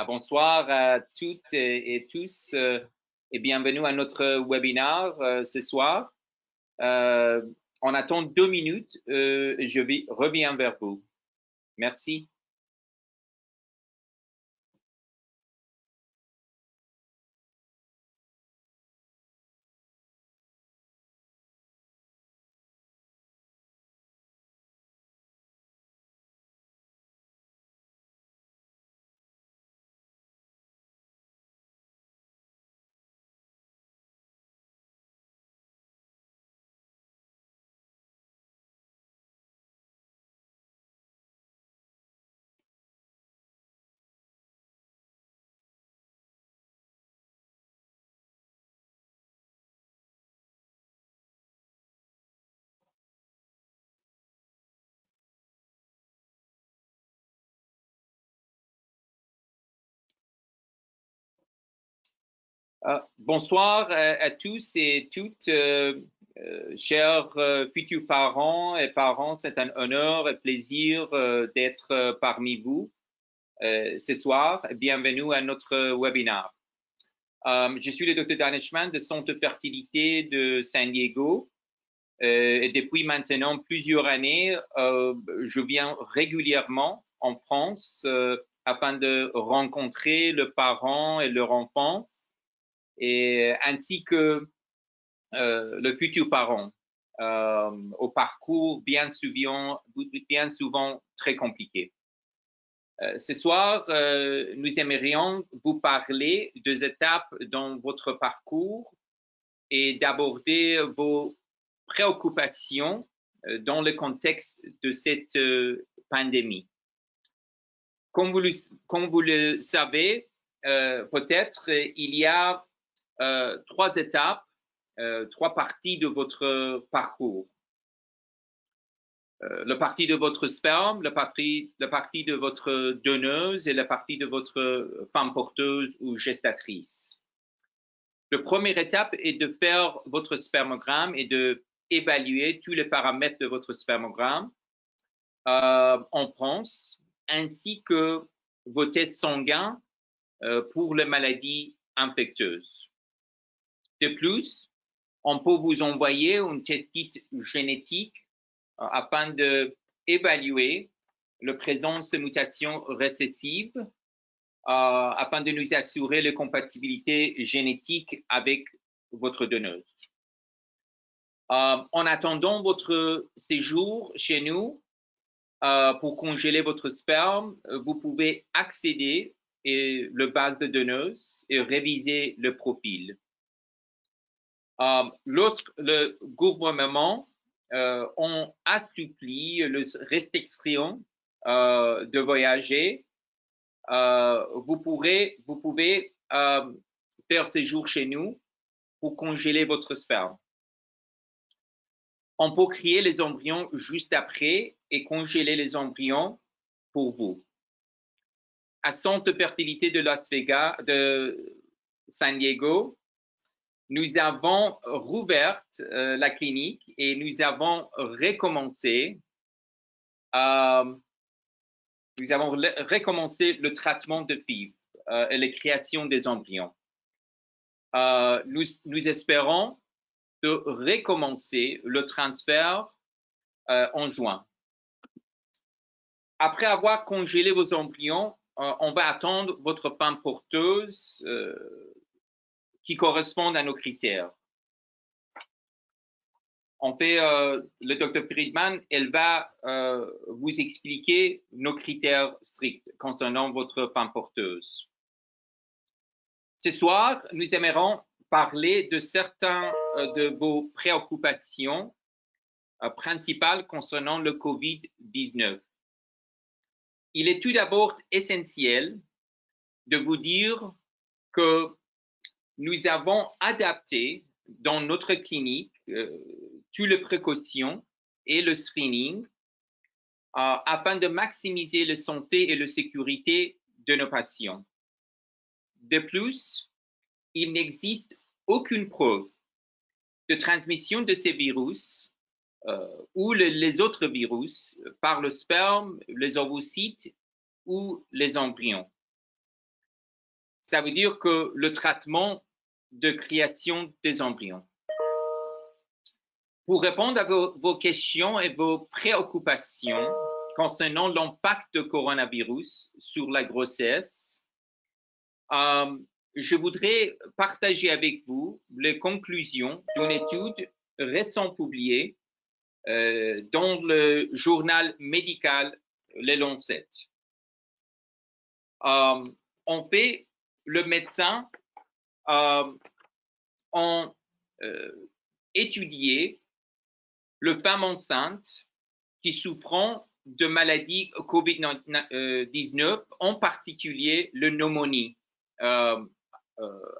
Bonsoir à toutes et tous et bienvenue à notre webinaire ce soir. On attend 2 minutes, je reviens vers vous. Merci. Bonsoir à tous et toutes, chers futurs parents et parents. C'est un honneur et plaisir d'être parmi vous ce soir. Bienvenue à notre webinaire. Je suis le Dr. Danishman de Centre de fertilité de San Diego. Et depuis maintenant plusieurs années, je viens régulièrement en France afin de rencontrer le parent et leur enfant, et ainsi que le futur parent au parcours bien souvent très compliqué. Ce soir, nous aimerions vous parler des étapes dans votre parcours et d'aborder vos préoccupations dans le contexte de cette pandémie. Comme vous le savez, peut-être il y a 3 étapes, 3 parties de votre parcours. La partie de votre sperme, la partie de votre donneuse et la partie de votre femme porteuse ou gestatrice. La première étape est de faire votre spermogramme et d'évaluer tous les paramètres de votre spermogramme en France, ainsi que vos tests sanguins pour les maladies infectieuses. De plus, on peut vous envoyer un test kit génétique afin d'évaluer la présence de mutations récessives afin de nous assurer la compatibilité génétique avec votre donneuse. En attendant votre séjour chez nous, pour congeler votre sperme, vous pouvez accéder à la base de donneuse et réviser le profil. Lorsque le gouvernement a assoupli les restrictions de voyager, vous pouvez faire séjour chez nous pour congeler votre sperme. On peut créer les embryons juste après et congeler les embryons pour vous. À Centre de fertilité de Las Vegas, de San Diego, nous avons rouvert la clinique et nous avons recommencé le traitement de FIV et la création des embryons. Nous espérons de recommencer le transfert en juin. Après avoir congelé vos embryons, on va attendre votre femme porteuse qui correspondent à nos critères. En fait, le Dr. Friedman, elle va vous expliquer nos critères stricts concernant votre femme porteuse. Ce soir, nous aimerons parler de certaines de vos préoccupations principales concernant le COVID-19. Il est tout d'abord essentiel de vous dire que nous avons adapté dans notre clinique toutes les précautions et le screening afin de maximiser la santé et la sécurité de nos patients. De plus, il n'existe aucune preuve de transmission de ces virus ou les autres virus par le sperme, les ovocytes ou les embryons. Ça veut dire que le traitement de création des embryons. Pour répondre à vos questions et vos préoccupations concernant l'impact du coronavirus sur la grossesse, je voudrais partager avec vous les conclusions d'une étude récemment publiée dans le journal médical Le Lancet. En fait, le médecin a étudié les femmes enceintes qui souffrent de maladies COVID-19, en particulier le pneumonie, à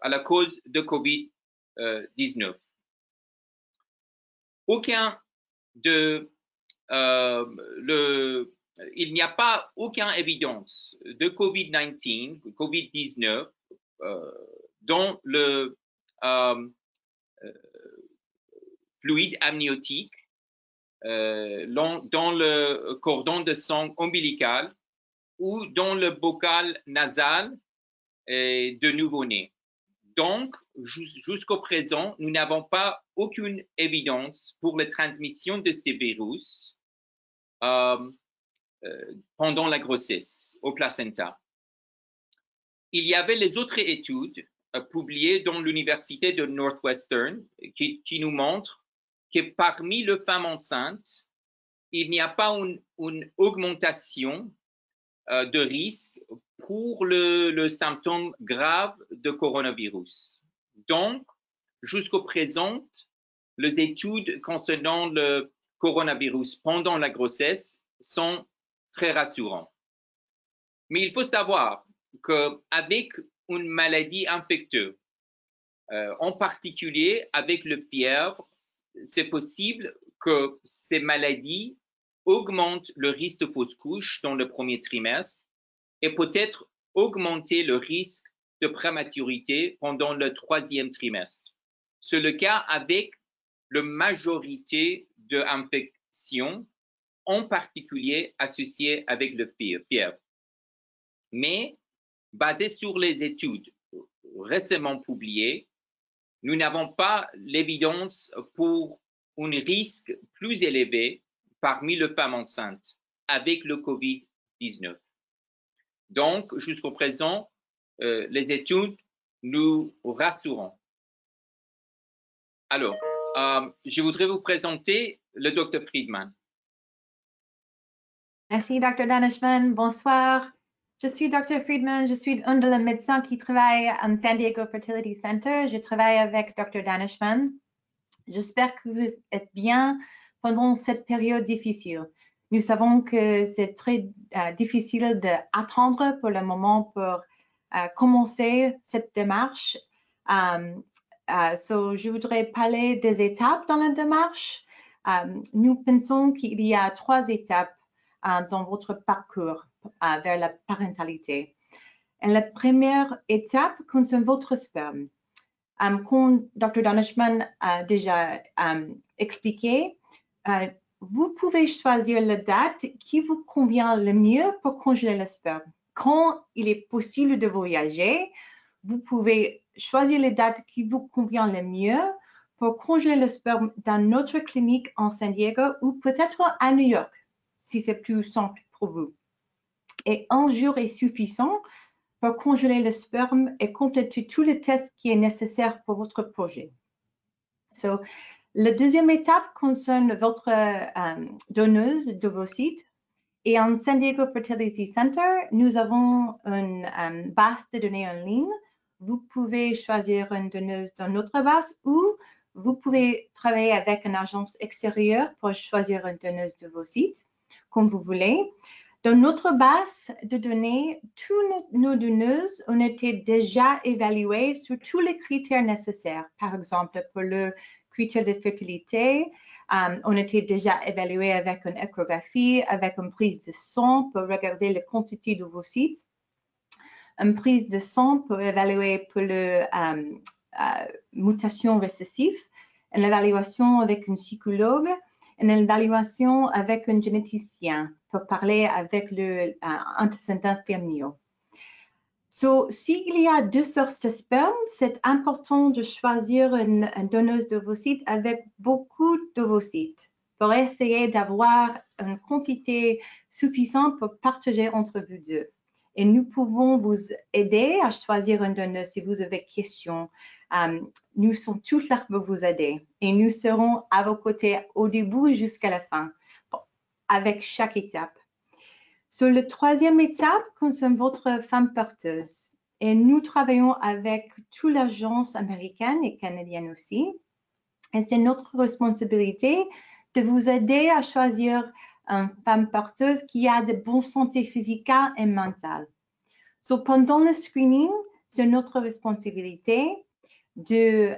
la cause de COVID-19. Il n'y a pas aucune évidence de COVID-19 dans le fluide amniotique, dans le cordon de sang ombilical ou dans le bocal nasal de nouveau-né. Donc, jusqu'au présent, nous n'avons pas aucune évidence pour la transmission de ces virus pendant la grossesse au placenta. Il y avait les autres études publiées dans l'université de Northwestern qui nous montrent que parmi les femmes enceintes, il n'y a pas une augmentation de risque pour le symptôme grave de coronavirus. Donc, jusqu'au présent, les études concernant le coronavirus pendant la grossesse sont très rassurantes. Mais il faut savoir qu'avec une maladie infectieuse, en particulier avec le fièvre, c'est possible que ces maladies augmentent le risque de fausse couche dans le premier trimestre et peut-être augmenter le risque de prématurité pendant le troisième trimestre. C'est le cas avec la majorité d'infections, en particulier associées avec le fièvre. Mais, basé sur les études récemment publiées, nous n'avons pas l'évidence pour un risque plus élevé parmi les femmes enceintes avec le COVID-19. Donc, jusqu'au présent, les études nous rassurent. Alors, je voudrais vous présenter le Dr. Friedman. Merci, Dr. Danishmand. Bonsoir. Je suis Dr. Friedman. Je suis un des médecins qui travaille à San Diego Fertility Center. Je travaille avec Dr. Danishmand. J'espère que vous êtes bien pendant cette période difficile. Nous savons que c'est très difficile d'attendre pour le moment pour commencer cette démarche. Je voudrais parler des étapes dans la démarche. Nous pensons qu'il y a 3 étapes dans votre parcours vers la parentalité. Et la première étape concerne votre sperme. Comme Dr. Danishmand a déjà expliqué, vous pouvez choisir la date qui vous convient le mieux pour congeler le sperme. Quand il est possible de voyager, vous pouvez choisir les dates qui vous conviennent le mieux pour congeler le sperme dans notre clinique en San Diego ou peut-être à New York, si c'est plus simple pour vous. Et un jour est suffisant pour congeler le sperme et compléter tous les tests qui est nécessaire pour votre projet. La deuxième étape concerne votre donneuse d'ovocytes. Et en San Diego Fertility Center, nous avons une base de données en ligne. Vous pouvez choisir une donneuse dans notre base ou vous pouvez travailler avec une agence extérieure pour choisir une donneuse d'ovocytes, comme vous voulez. Dans notre base de données, toutes nos donneuses ont été déjà évaluées sur tous les critères nécessaires. Par exemple, pour le critère de fertilité, on était déjà évalué avec une échographie, avec une prise de sang pour regarder la quantité d'ovocytes, une prise de sang pour évaluer pour la mutation récessive, une évaluation avec un psychologue, une évaluation avec un généticien pour parler avec l'antécédent familial. S'il y a deux sources de sperme, c'est important de choisir une donneuse d'ovocytes avec beaucoup d'ovocytes pour essayer d'avoir une quantité suffisante pour partager entre vous deux. Et nous pouvons vous aider à choisir une donneuse si vous avez des questions. Nous sommes tous là pour vous aider et nous serons à vos côtés au début jusqu'à la fin avec chaque étape. Sur la troisième étape concerne votre femme porteuse. Et nous travaillons avec toute l'agence américaine et canadienne aussi. Et c'est notre responsabilité de vous aider à choisir une femme porteuse qui a de bonne santé physique et mentale. Pendant le screening, c'est notre responsabilité de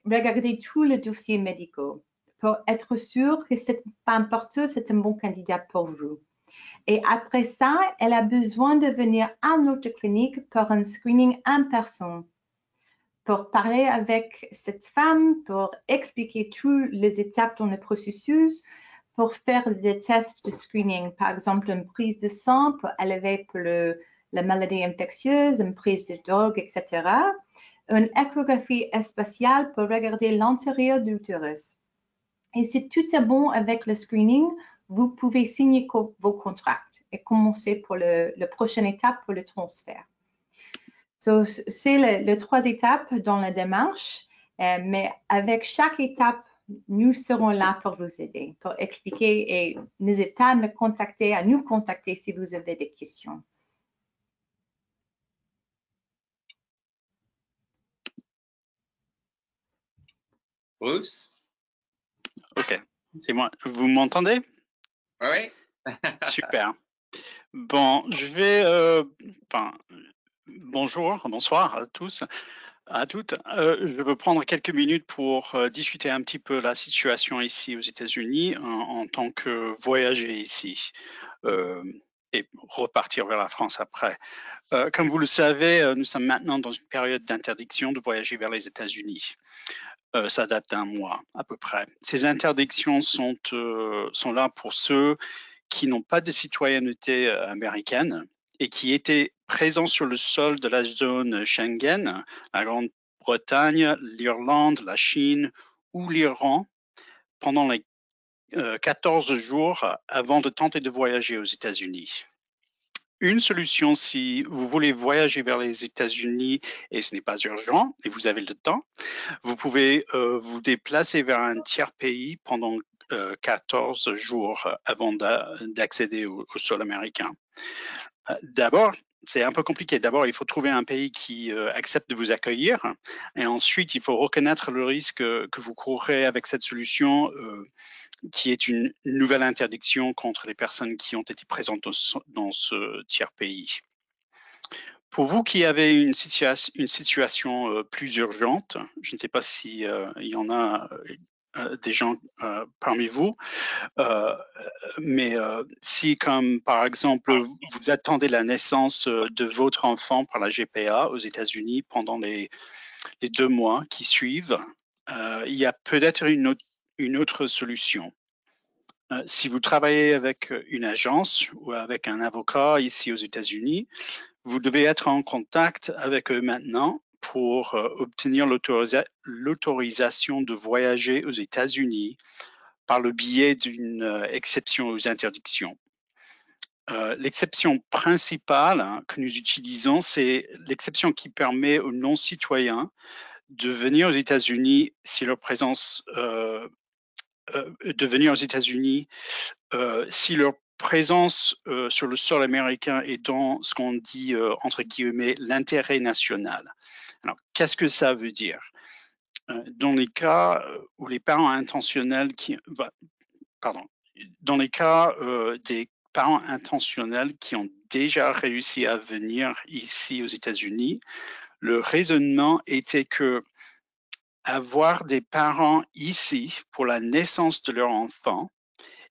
regarder tout le dossier médical pour être sûr que cette femme porteuse est un bon candidat pour vous. Et après ça, elle a besoin de venir à notre clinique pour un screening en personne, pour parler avec cette femme, pour expliquer toutes les étapes dans le processus, pour faire des tests de screening, par exemple une prise de sang pour élever pour la maladie infectieuse, une prise de drogue, etc. Une échographie spatiale pour regarder l'intérieur de l'utérus. Et si tout est bon avec le screening, vous pouvez signer vos contrats et commencer pour la prochaine étape pour le transfert. C'est les trois étapes dans la démarche, mais avec chaque étape, nous serons là pour vous aider, pour expliquer et n'hésitez pas à nous contacter si vous avez des questions. Bruce? Ok, c'est moi. Vous m'entendez? Oui. Super. Bon, je vais... bonjour, bonsoir à tous, à toutes. Je veux prendre quelques minutes pour discuter un petit peu la situation ici aux États-Unis en tant que voyager ici et repartir vers la France après. Comme vous le savez, nous sommes maintenant dans une période d'interdiction de voyager vers les États-Unis. Ça date d'un mois à peu près. Ces interdictions sont là pour ceux qui n'ont pas de citoyenneté américaine et qui étaient présents sur le sol de la zone Schengen, la Grande-Bretagne, l'Irlande, la Chine ou l'Iran pendant les 14 jours avant de tenter de voyager aux États-Unis. Une solution si vous voulez voyager vers les États-Unis et ce n'est pas urgent et vous avez le temps, vous pouvez vous déplacer vers un tiers pays pendant 14 jours avant d'accéder au sol américain. D'abord, c'est un peu compliqué. D'abord, il faut trouver un pays qui accepte de vous accueillir. Et ensuite, il faut reconnaître le risque que vous courrez avec cette solution qui est une nouvelle interdiction contre les personnes qui ont été présentes dans ce tiers pays. Pour vous qui avez une situation plus urgente, je ne sais pas s'il y en a des gens parmi vous, mais si comme par exemple vous attendez la naissance de votre enfant par la GPA aux États-Unis pendant les 2 mois qui suivent, il y a peut-être une autre solution. Si vous travaillez avec une agence ou avec un avocat ici aux États-Unis, vous devez être en contact avec eux maintenant pour obtenir l'autorisation de voyager aux États-Unis par le biais d'une exception aux interdictions. L'exception principale que nous utilisons, c'est l'exception qui permet aux non-citoyens de venir aux États-Unis si leur présence si leur présence sur le sol américain est dans ce qu'on dit entre guillemets l'intérêt national. Alors, qu'est-ce que ça veut dire? Dans les cas où les parents intentionnels dans les cas des parents intentionnels qui ont déjà réussi à venir ici aux États-Unis, le raisonnement était que avoir des parents ici pour la naissance de leur enfant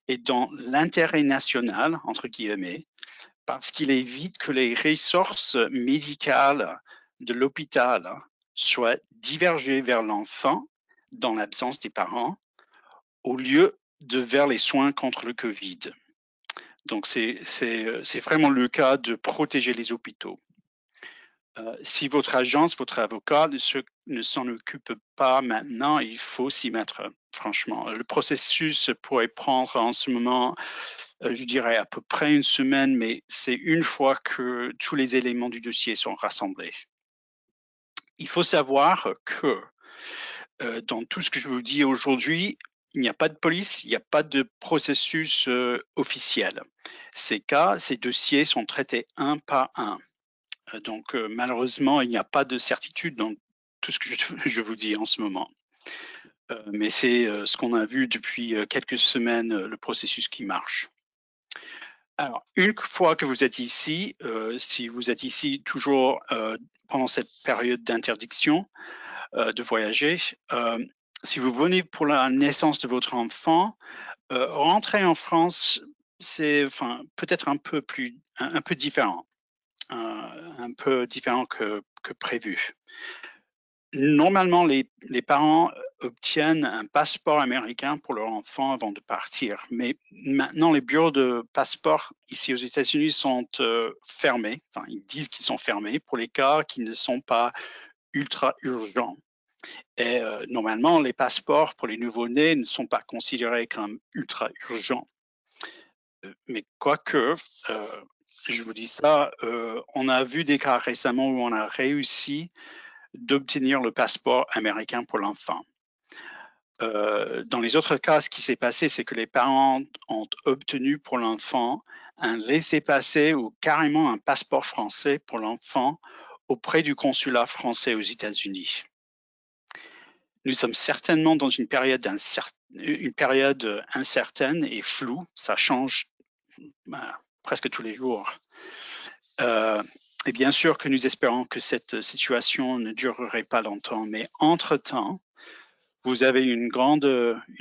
est dans l'intérêt national, entre guillemets, parce qu'il évite que les ressources médicales de l'hôpital soient divergées vers l'enfant dans l'absence des parents, au lieu de vers les soins contre le Covid. Donc, c'est vraiment le cas de protéger les hôpitaux. Si votre agence, votre avocat ne s'en occupe pas maintenant, il faut s'y mettre, franchement. Le processus pourrait prendre en ce moment, je dirais à peu près une semaine, mais c'est une fois que tous les éléments du dossier sont rassemblés. Il faut savoir que dans tout ce que je vous dis aujourd'hui, il n'y a pas de police, il n'y a pas de processus officiel. Ces dossiers sont traités un par un. Donc, malheureusement, il n'y a pas de certitude dans tout ce que je vous dis en ce moment. Mais c'est ce qu'on a vu depuis quelques semaines, le processus qui marche. Alors, une fois que vous êtes ici, si vous êtes ici toujours pendant cette période d'interdiction de voyager, si vous venez pour la naissance de votre enfant, rentrer en France, c'est peut-être un peu différent. Un peu différent que prévu. Normalement, les parents obtiennent un passeport américain pour leur enfant avant de partir. Mais maintenant, les bureaux de passeport ici aux États-Unis sont fermés. Enfin, ils disent qu'ils sont fermés pour les cas qui ne sont pas ultra urgents. Et normalement, les passeports pour les nouveau-nés ne sont pas considérés comme ultra urgents. Mais quoique, je vous dis ça, on a vu des cas récemment où on a réussi d'obtenir le passeport américain pour l'enfant. Dans les autres cas, ce qui s'est passé, c'est que les parents ont obtenu pour l'enfant un laissez-passer ou carrément un passeport français pour l'enfant auprès du consulat français aux États-Unis. Nous sommes certainement dans une période incertaine et floue, ça change presque tous les jours. Et bien sûr que nous espérons que cette situation ne durerait pas longtemps, mais entre-temps, vous avez une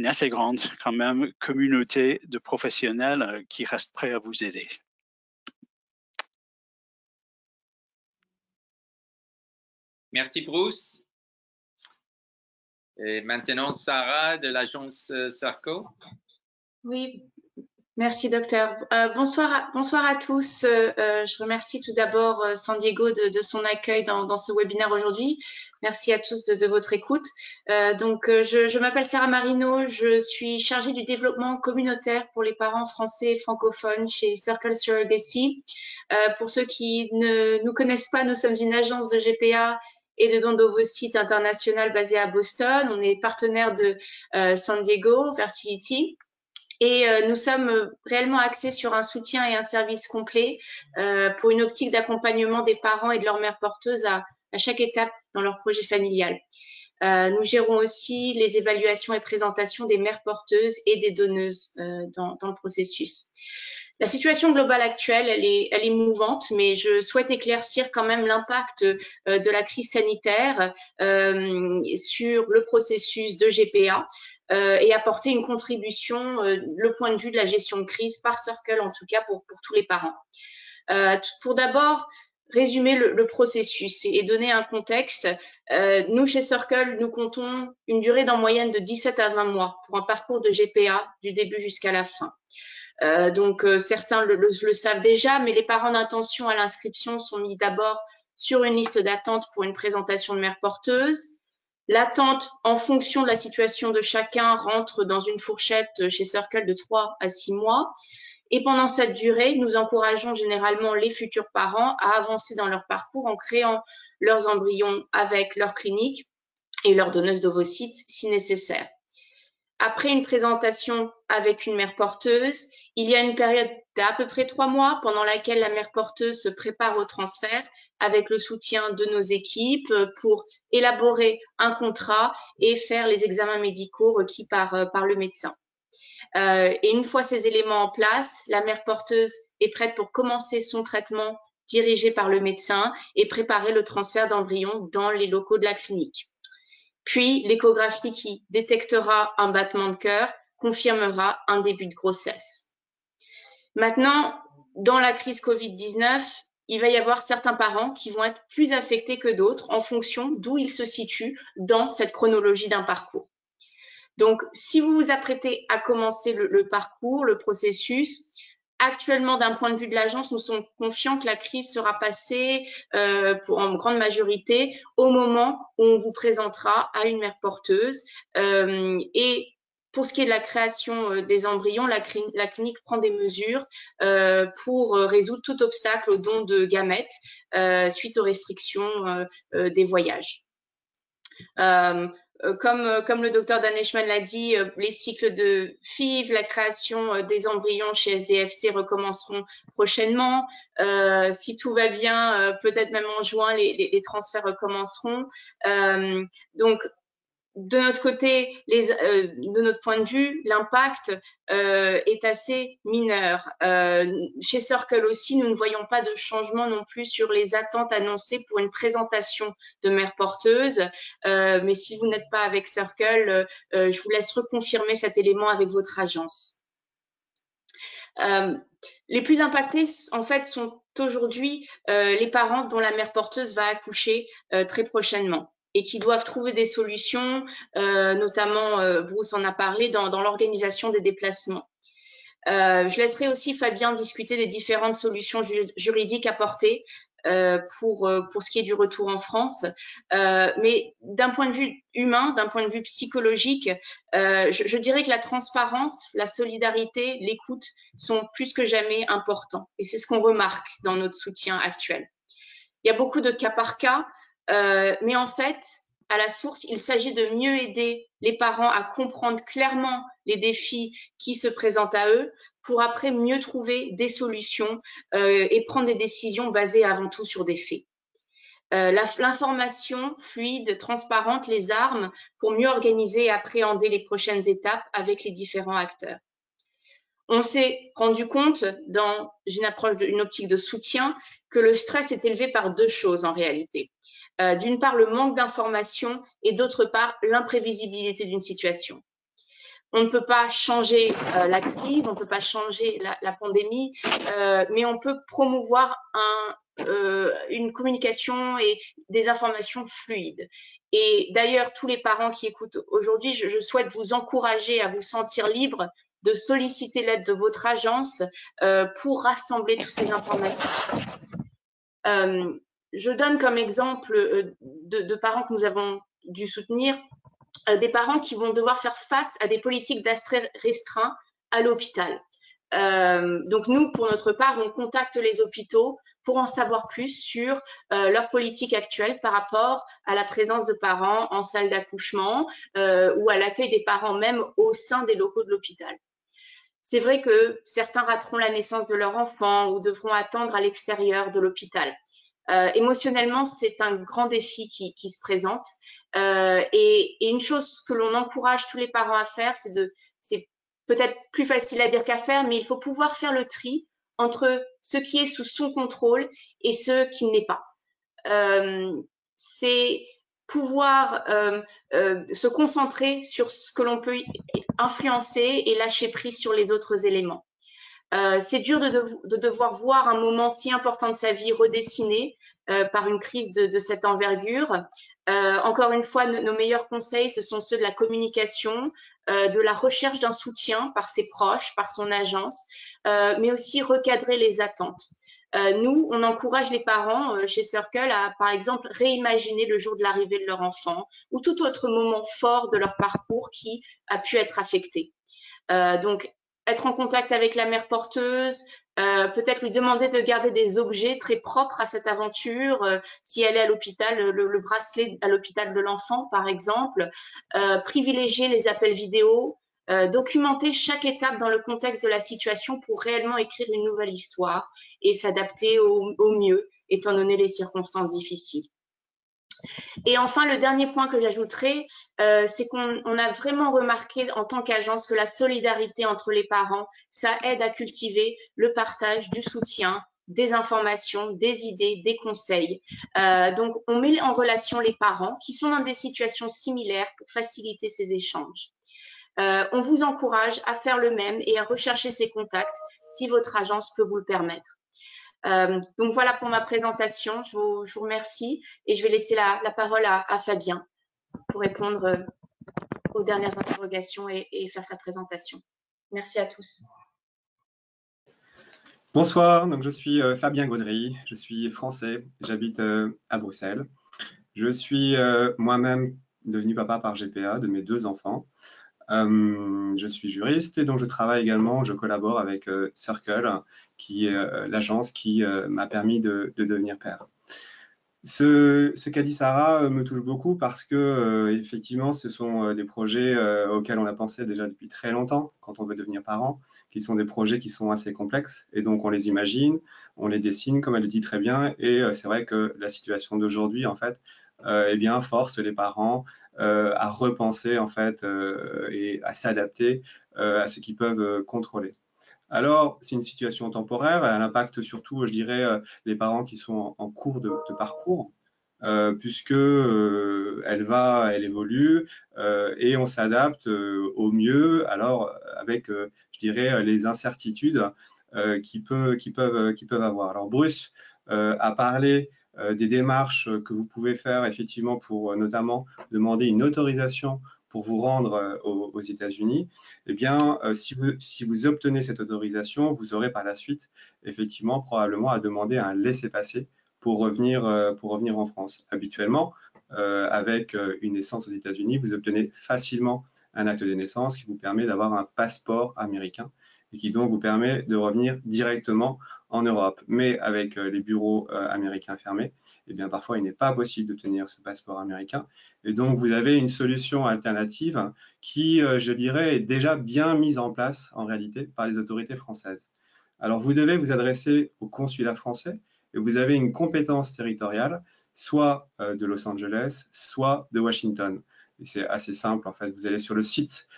assez grande quand même communauté de professionnels qui restent prêts à vous aider. Merci Bruce. Et maintenant, Sarah de l'agence Sarco. Oui, merci docteur. Bonsoir à tous. Je remercie tout d'abord San Diego de son accueil dans ce webinaire aujourd'hui. Merci à tous de votre écoute. Je m'appelle Sarah Marino, je suis chargée du développement communautaire pour les parents français et francophones chez Circle Surrogacy. Pour ceux qui ne nous connaissent pas, nous sommes une agence de GPA et de don d'ovocytes international basée à Boston. On est partenaire de San Diego Fertility. Et nous sommes réellement axés sur un soutien et un service complet pour une optique d'accompagnement des parents et de leurs mères porteuses à chaque étape dans leur projet familial. Nous gérons aussi les évaluations et présentations des mères porteuses et des donneuses dans le processus. La situation globale actuelle, elle est mouvante, mais je souhaite éclaircir quand même l'impact de la crise sanitaire sur le processus de GPA et apporter une contribution, le point de vue de la gestion de crise par Circle, en tout cas pour tous les parents. Pour d'abord résumer le processus et donner un contexte, nous chez Circle, nous comptons une durée d'en moyenne de 17 à 20 mois pour un parcours de GPA du début jusqu'à la fin. Certains le savent déjà, mais les parents d'intention à l'inscription sont mis d'abord sur une liste d'attente pour une présentation de mère porteuse. L'attente, en fonction de la situation de chacun, rentre dans une fourchette chez Circle de 3 à 6 mois. Et pendant cette durée, nous encourageons généralement les futurs parents à avancer dans leur parcours en créant leurs embryons avec leur clinique et leur donneuse d'ovocytes si nécessaire. Après une présentation avec une mère porteuse, il y a une période d'à peu près 3 mois pendant laquelle la mère porteuse se prépare au transfert avec le soutien de nos équipes pour élaborer un contrat et faire les examens médicaux requis par le médecin. Et une fois ces éléments en place, la mère porteuse est prête pour commencer son traitement dirigé par le médecin et préparer le transfert d'embryon dans les locaux de la clinique. Puis, l'échographie qui détectera un battement de cœur confirmera un début de grossesse. Maintenant, dans la crise Covid-19, il va y avoir certains parents qui vont être plus affectés que d'autres en fonction d'où ils se situent dans cette chronologie d'un parcours. Donc, si vous vous apprêtez à commencer le parcours, le processus, actuellement, d'un point de vue de l'agence, nous sommes confiants que la crise sera passée en grande majorité au moment où on vous présentera à une mère porteuse. Et pour ce qui est de la création des embryons, la clinique prend des mesures pour résoudre tout obstacle au don de gamètes suite aux restrictions des voyages. Comme le docteur Daneshmand l'a dit, les cycles de FIV, la création des embryons chez SDFC recommenceront prochainement. Si tout va bien, peut-être même en juin, les transferts recommenceront. Donc, de notre côté, de notre point de vue, l'impact est assez mineur. Chez Circle aussi, nous ne voyons pas de changement non plus sur les attentes annoncées pour une présentation de mères porteuses. Mais si vous n'êtes pas avec Circle, je vous laisse reconfirmer cet élément avec votre agence. Les plus impactés, en fait, sont aujourd'hui les parents dont la mère porteuse va accoucher très prochainement et qui doivent trouver des solutions, notamment, Bruce en a parlé, dans l'organisation des déplacements. Je laisserai aussi Fabien discuter des différentes solutions juridiques apportées pour ce qui est du retour en France. Mais d'un point de vue humain, d'un point de vue psychologique, je dirais que la transparence, la solidarité, l'écoute sont plus que jamais importants. Et c'est ce qu'on remarque dans notre soutien actuel. Il y a beaucoup de cas par cas, mais en fait, à la source, il s'agit de mieux aider les parents à comprendre clairement les défis qui se présentent à eux pour après mieux trouver des solutions et prendre des décisions basées avant tout sur des faits. L'information fluide, transparente, les armes pour mieux organiser et appréhender les prochaines étapes avec les différents acteurs. On s'est rendu compte dans une approche, une optique de soutien, que le stress est élevé par deux choses en réalité. D'une part, le manque d'information et d'autre part, l'imprévisibilité d'une situation. On ne peut pas changer la crise, on ne peut pas changer la pandémie, mais on peut promouvoir une communication et des informations fluides. Et d'ailleurs, tous les parents qui écoutent aujourd'hui, je souhaite vous encourager à vous sentir libre de solliciter l'aide de votre agence pour rassembler toutes ces informations. Je donne comme exemple de parents que nous avons dû soutenir, des parents qui vont devoir faire face à des politiques d'accès restreint à l'hôpital. Donc nous, pour notre part, on contacte les hôpitaux pour en savoir plus sur leur politique actuelle par rapport à la présence de parents en salle d'accouchement ou à l'accueil des parents même au sein des locaux de l'hôpital. C'est vrai que certains rateront la naissance de leur enfant ou devront attendre à l'extérieur de l'hôpital. Émotionnellement, c'est un grand défi qui se présente. Et une chose que l'on encourage tous les parents à faire, c'est peut-être plus facile à dire qu'à faire, mais il faut pouvoir faire le tri entre ce qui est sous son contrôle et ce qui ne l'est pas. C'est pouvoir se concentrer sur ce que l'on peut influencer et lâcher prise sur les autres éléments. C'est dur de devoir voir un moment si important de sa vie redessiné par une crise de cette envergure. Encore une fois, nos meilleurs conseils, ce sont ceux de la communication, de la recherche d'un soutien par ses proches, par son agence, mais aussi recadrer les attentes. Nous, on encourage les parents chez Circle à, par exemple, réimaginer le jour de l'arrivée de leur enfant ou tout autre moment fort de leur parcours qui a pu être affecté. Donc, être en contact avec la mère porteuse, peut-être lui demander de garder des objets très propres à cette aventure, si elle est à l'hôpital, le bracelet à l'hôpital de l'enfant, par exemple, privilégier les appels vidéo, documenter chaque étape dans le contexte de la situation pour réellement écrire une nouvelle histoire et s'adapter au mieux, étant donné les circonstances difficiles. Et enfin, le dernier point que j'ajouterai, c'est qu'on a vraiment remarqué en tant qu'agence que la solidarité entre les parents, ça aide à cultiver le partage du soutien, des informations, des idées, des conseils. Donc, on met en relation les parents qui sont dans des situations similaires pour faciliter ces échanges. On vous encourage à faire le même et à rechercher ces contacts si votre agence peut vous le permettre. Donc voilà pour ma présentation, je vous remercie et je vais laisser la parole à Fabien pour répondre aux dernières interrogations et faire sa présentation. Merci à tous. Bonsoir, donc je suis Fabien Gaudry, je suis français, j'habite à Bruxelles. Je suis moi-même devenu papa par GPA de mes 2 enfants. Je suis juriste et donc je travaille également, je collabore avec Circle, qui est l'agence qui m'a permis de devenir père. Ce qu'a dit Sarah me touche beaucoup parce que effectivement, ce sont des projets auxquels on a pensé déjà depuis très longtemps quand on veut devenir parent, qui sont des projets qui sont assez complexes et donc on les imagine, on les dessine comme elle le dit très bien et c'est vrai que la situation d'aujourd'hui en fait, eh bien force les parents à repenser en fait et à s'adapter à ce qu'ils peuvent contrôler. Alors, c'est une situation temporaire, elle impacte surtout, je dirais, les parents qui sont en cours de parcours, puisque elle évolue et on s'adapte au mieux. Alors, avec, je dirais, les incertitudes qu'ils peuvent avoir. Alors, Bruce a parlé des démarches que vous pouvez faire effectivement pour notamment demander une autorisation pour vous rendre aux États-Unis. Eh bien, si vous obtenez cette autorisation, vous aurez par la suite, effectivement, probablement à demander un laissez-passer pour revenir en France. Habituellement, avec une naissance aux États-Unis, vous obtenez facilement un acte de naissance qui vous permet d'avoir un passeport américain et qui donc vous permet de revenir directement en Europe. Mais avec les bureaux américains fermés, eh bien, parfois, il n'est pas possible d'obtenir ce passeport américain. Et donc, vous avez une solution alternative qui, je dirais, est déjà bien mise en place en réalité par les autorités françaises. Alors, vous devez vous adresser au consulat français et vous avez une compétence territoriale, soit de Los Angeles, soit de Washington. Et c'est assez simple, en fait. Vous allez sur le site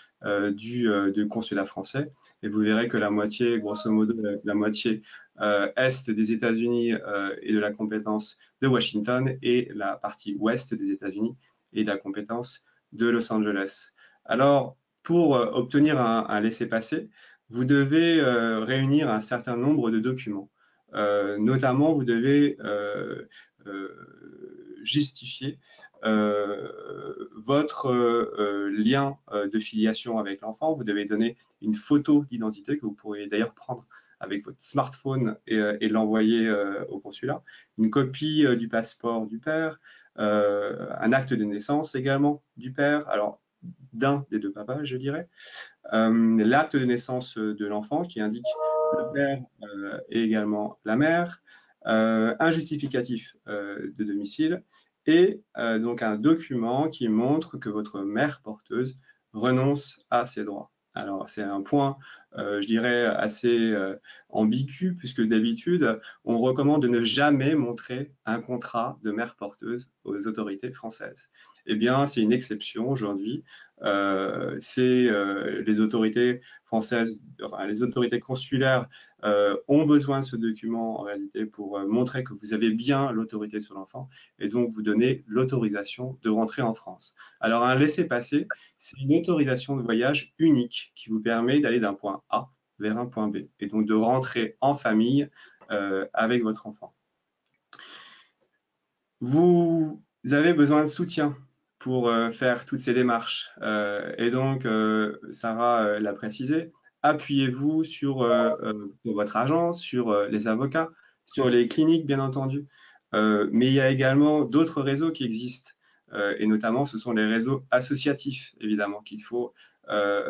du consulat français et vous verrez que la moitié, grosso modo, la moitié est des États-Unis est de la compétence de Washington et la partie ouest des États-Unis est de la compétence de Los Angeles. Alors, pour obtenir un laissez-passer, vous devez réunir un certain nombre de documents. Notamment, vous devez justifier votre lien de filiation avec l'enfant. Vous devez donner une photo d'identité que vous pourriez d'ailleurs prendre avec votre smartphone et l'envoyer au consulat. Une copie du passeport du père, un acte de naissance également du père, alors d'un des 2 papas, je dirais. L'acte de naissance de l'enfant qui indique le père et également la mère, un justificatif de domicile et donc un document qui montre que votre mère porteuse renonce à ses droits. Alors, c'est un point, je dirais, assez ambigu, puisque d'habitude, on recommande de ne jamais montrer un contrat de mère porteuse aux autorités françaises. Eh bien, c'est une exception aujourd'hui. C'est les autorités françaises, enfin, les autorités consulaires ont besoin de ce document en réalité pour montrer que vous avez bien l'autorité sur l'enfant et donc vous donner l'autorisation de rentrer en France. Alors, un laissez-passer, c'est une autorisation de voyage unique qui vous permet d'aller d'un point A vers un point B et donc de rentrer en famille avec votre enfant. Vous avez besoin de soutien pour faire toutes ces démarches. Et donc, Sarah l'a précisé, appuyez-vous sur votre agence, sur les avocats, sur les cliniques, bien entendu. Mais il y a également d'autres réseaux qui existent. Et notamment, ce sont les réseaux associatifs, évidemment, qu'il faut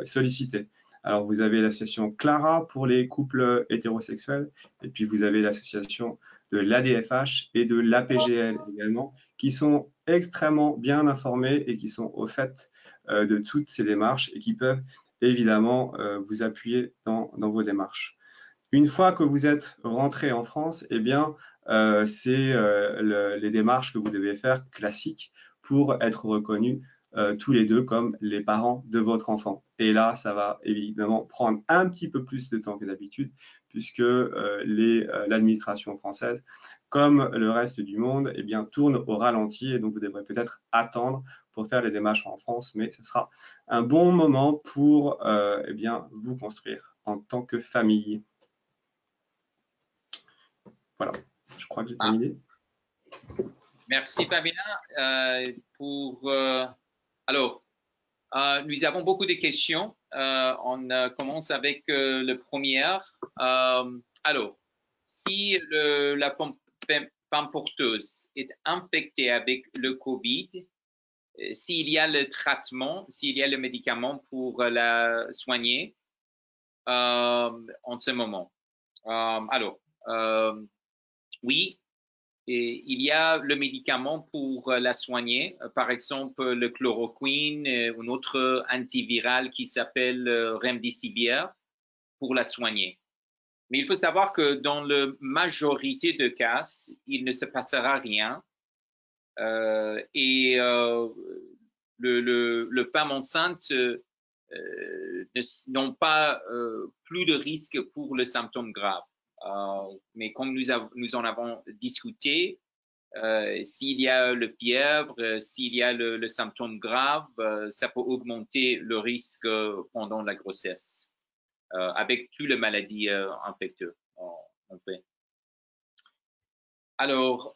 solliciter. Alors, vous avez l'association Clara pour les couples hétérosexuels, et puis vous avez l'association de l'ADFH et de l'APGL également, qui sont extrêmement bien informés et qui sont au fait de toutes ces démarches et qui peuvent évidemment vous appuyer dans vos démarches. Une fois que vous êtes rentré en France, eh bien, c'est les démarches que vous devez faire classiques pour être reconnus tous les 2 comme les parents de votre enfant. Et là, ça va évidemment prendre un petit peu plus de temps que d'habitude, puisque l'administration française, comme le reste du monde, eh bien, tourne au ralenti et donc vous devrez peut-être attendre pour faire les démarches en France, mais ce sera un bon moment pour eh bien, vous construire en tant que famille. Voilà, je crois que j'ai terminé. Merci Fabien. Alors, nous avons beaucoup de questions. On commence avec le premier. Alors, si la femme porteuse est infectée avec le COVID, s'il y a le traitement, s'il y a le médicament pour la soigner en ce moment. Alors, oui, et il y a le médicament pour la soigner, par exemple le chloroquine, un autre antiviral qui s'appelle Remdesivir pour la soigner. Mais il faut savoir que dans la majorité de cas, il ne se passera rien et le femme enceinte n'ont pas plus de risque pour le symptôme grave. Mais comme nous en avons discuté, s'il y a le fièvre, s'il y a le symptôme grave, ça peut augmenter le risque pendant la grossesse, avec toutes les maladies infectieuses, en fait. Alors,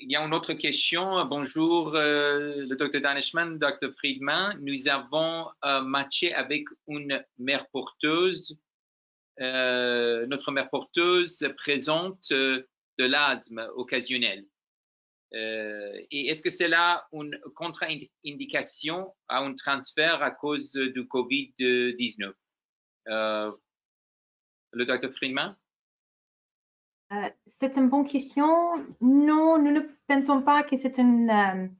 il y a une autre question. Bonjour, le Dr. Daneshmand, Dr. Friedman. Nous avons matché avec une mère porteuse. Notre mère porteuse présente de l'asthme occasionnel. Et est-ce que c'est là une contre-indication à un transfert à cause du COVID-19? Le Dr. Friedman? C'est une bonne question. Non, nous ne pensons pas que c'est une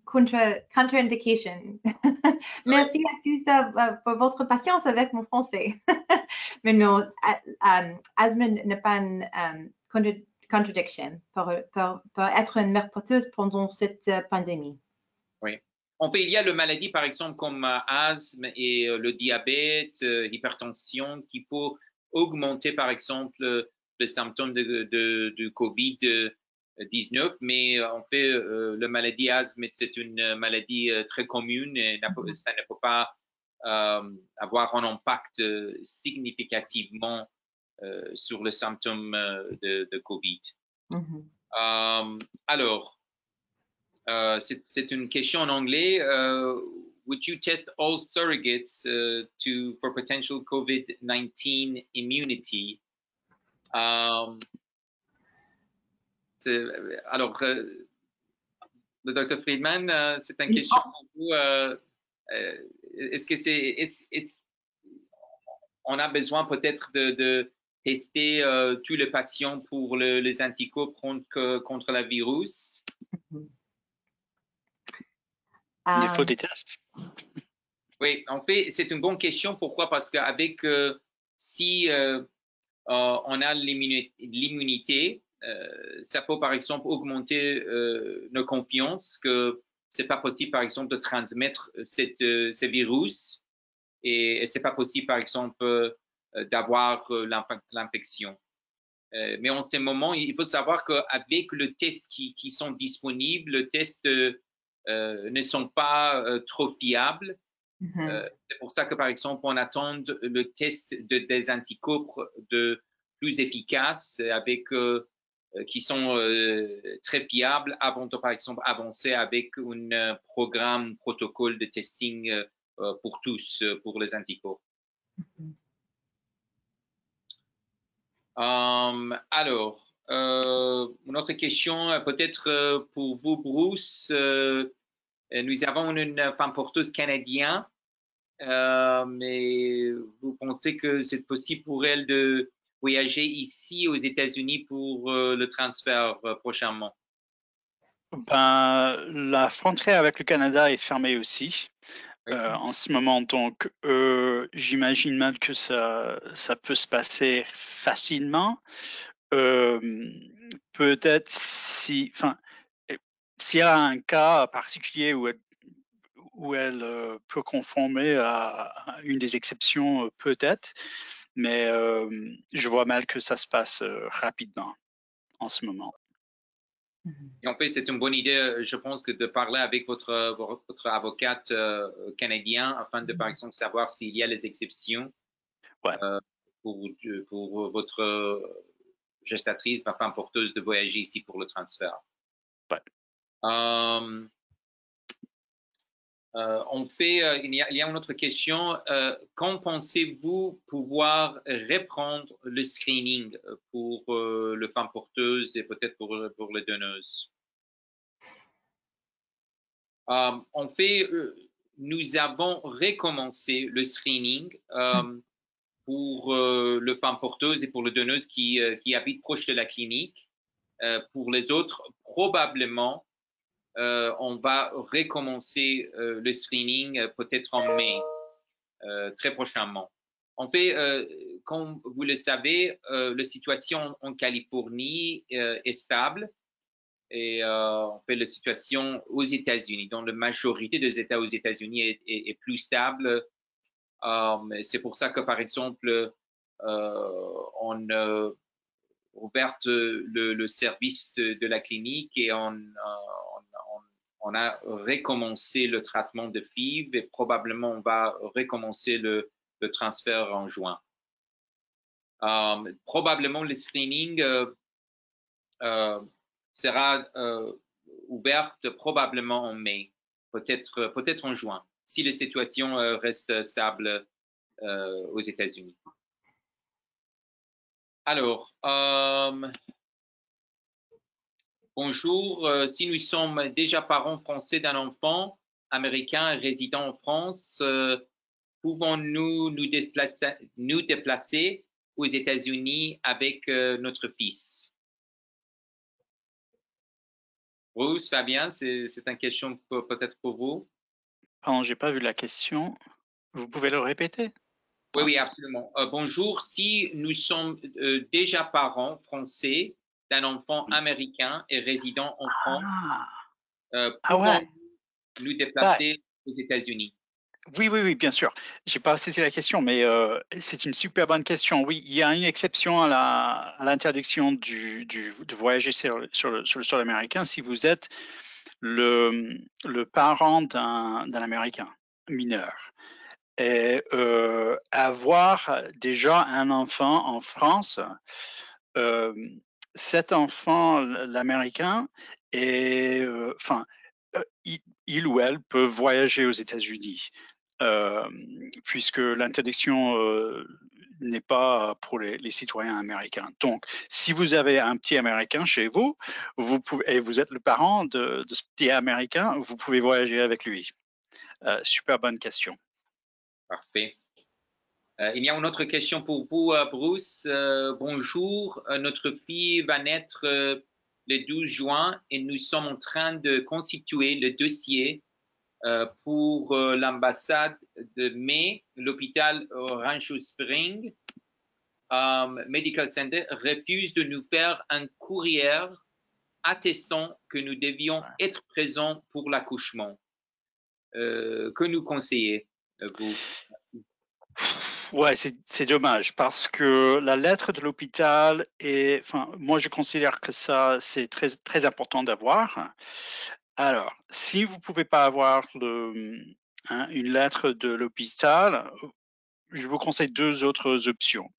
contre-indication. Merci à tous pour votre patience avec mon français. Mais non, asthme n'est pas une contradiction pour être une mère porteuse pendant cette pandémie. Oui. En fait, il y a le maladie, par exemple, comme asthme et le diabète, hypertension, qui peut augmenter, par exemple, les symptômes de COVID-19. Mais en fait, la maladie asthme, c'est une maladie très commune et ça ne peut pas avoir un impact significativement sur les symptômes de COVID. Alors, c'est une question en anglais. Would you test all surrogates for potential COVID-19 immunity? Alors, le Dr. Friedman, c'est une question pour vous. Est-ce que on a besoin peut-être de tester tous les patients pour les anticorps contre le virus? Il faut des tests. Oui, en fait, c'est une bonne question. Pourquoi? Parce qu'avec si on a l'immunité, ça peut par exemple augmenter nos confiances que c'est pas possible par exemple de transmettre ce virus et c'est pas possible par exemple d'avoir l'infection. Mais en ce moment, il faut savoir qu'avec le test qui sont disponibles, les tests ne sont pas trop fiables. C'est pour ça que, par exemple, on attend le test des anticorps plus efficaces avec qui sont très fiables avant de, par exemple, avancer avec un programme, protocole de testing pour tous, pour les anticorps. Alors, une autre question peut-être pour vous, Bruce. Nous avons une femme porteuse canadienne, mais vous pensez que c'est possible pour elle de voyager ici aux États-Unis pour le transfert prochainement? Ben, la frontière avec le Canada est fermée aussi en ce moment, donc j'imagine mal que ça peut se passer facilement. Peut-être s'il y a un cas particulier où elle peut conformer à une des exceptions, peut-être, mais je vois mal que ça se passe rapidement en ce moment. Et en fait, c'est une bonne idée, je pense, que de parler avec votre avocate canadien afin de, par exemple, savoir s'il y a les exceptions pour votre gestatrice, ma femme porteuse, de voyager ici pour le transfert. Ouais. il y a une autre question. Quand pensez-vous pouvoir reprendre le screening pour les femmes porteuses et peut-être pour les donneuses? Nous avons recommencé le screening pour les femmes porteuses et pour les donneuses qui habitent proche de la clinique. Pour les autres, probablement, on va recommencer le screening peut-être en mai, très prochainement. En fait, comme vous le savez, la situation en Californie est stable et en fait, la situation aux États-Unis, dans la majorité des États aux États-Unis, est plus stable. C'est pour ça que, par exemple, on a ouvert le service de la clinique et on a recommencé le traitement de FIV et probablement on va recommencer le transfert en juin. Probablement le screening sera ouverte probablement en mai, peut-être en juin, si la situation reste stable aux États-Unis. Alors, bonjour, si nous sommes déjà parents français d'un enfant américain résidant en France, pouvons-nous nous déplacer aux États-Unis avec notre fils? Bruce, Fabien, c'est une question peut-être pour vous. Pardon, j'ai pas vu la question. Vous pouvez le répéter? Oui, absolument. Bonjour, si nous sommes déjà parents français d'un enfant américain et résident en France, pouvons-nous nous déplacer aux États-Unis? Oui, bien sûr. J'ai pas saisi la question, mais c'est une super bonne question. Oui, il y a une exception à l'interdiction de voyager sur le sol américain si vous êtes le parent d'un Américain mineur. Et avoir déjà un enfant en France, cet enfant, l'Américain, il ou elle peut voyager aux États-Unis, puisque l'interdiction n'est pas pour les citoyens américains. Donc, si vous avez un petit Américain chez vous, et vous êtes le parent de ce petit Américain, vous pouvez voyager avec lui. Super bonne question. Parfait. Il y a une autre question pour vous, Bruce. Bonjour, notre fille va naître le 12 juin et nous sommes en train de constituer le dossier pour l'ambassade de mai. L'hôpital Rancho Springs Medical Center refuse de nous faire un courrier attestant que nous devions être présents pour l'accouchement. Que nous conseillez, vous? Merci. Ouais, c'est dommage parce que la lettre de l'hôpital moi je considère que ça c'est très important d'avoir. Alors, si vous pouvez pas avoir une lettre de l'hôpital, je vous conseille deux autres options.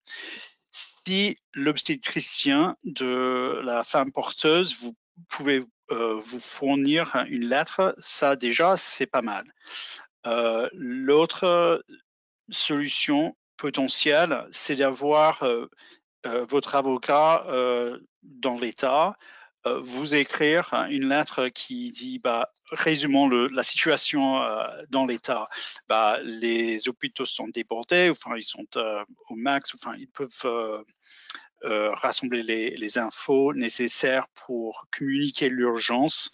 Si l'obstétricien de la femme porteuse, vous pouvez vous fournir une lettre, ça déjà c'est pas mal. L'autre solution potentielle, c'est d'avoir votre avocat dans l'État vous écrire une lettre qui dit résumons la situation dans l'État. Les hôpitaux sont débordés, ils sont au max, ils peuvent rassembler les infos nécessaires pour communiquer l'urgence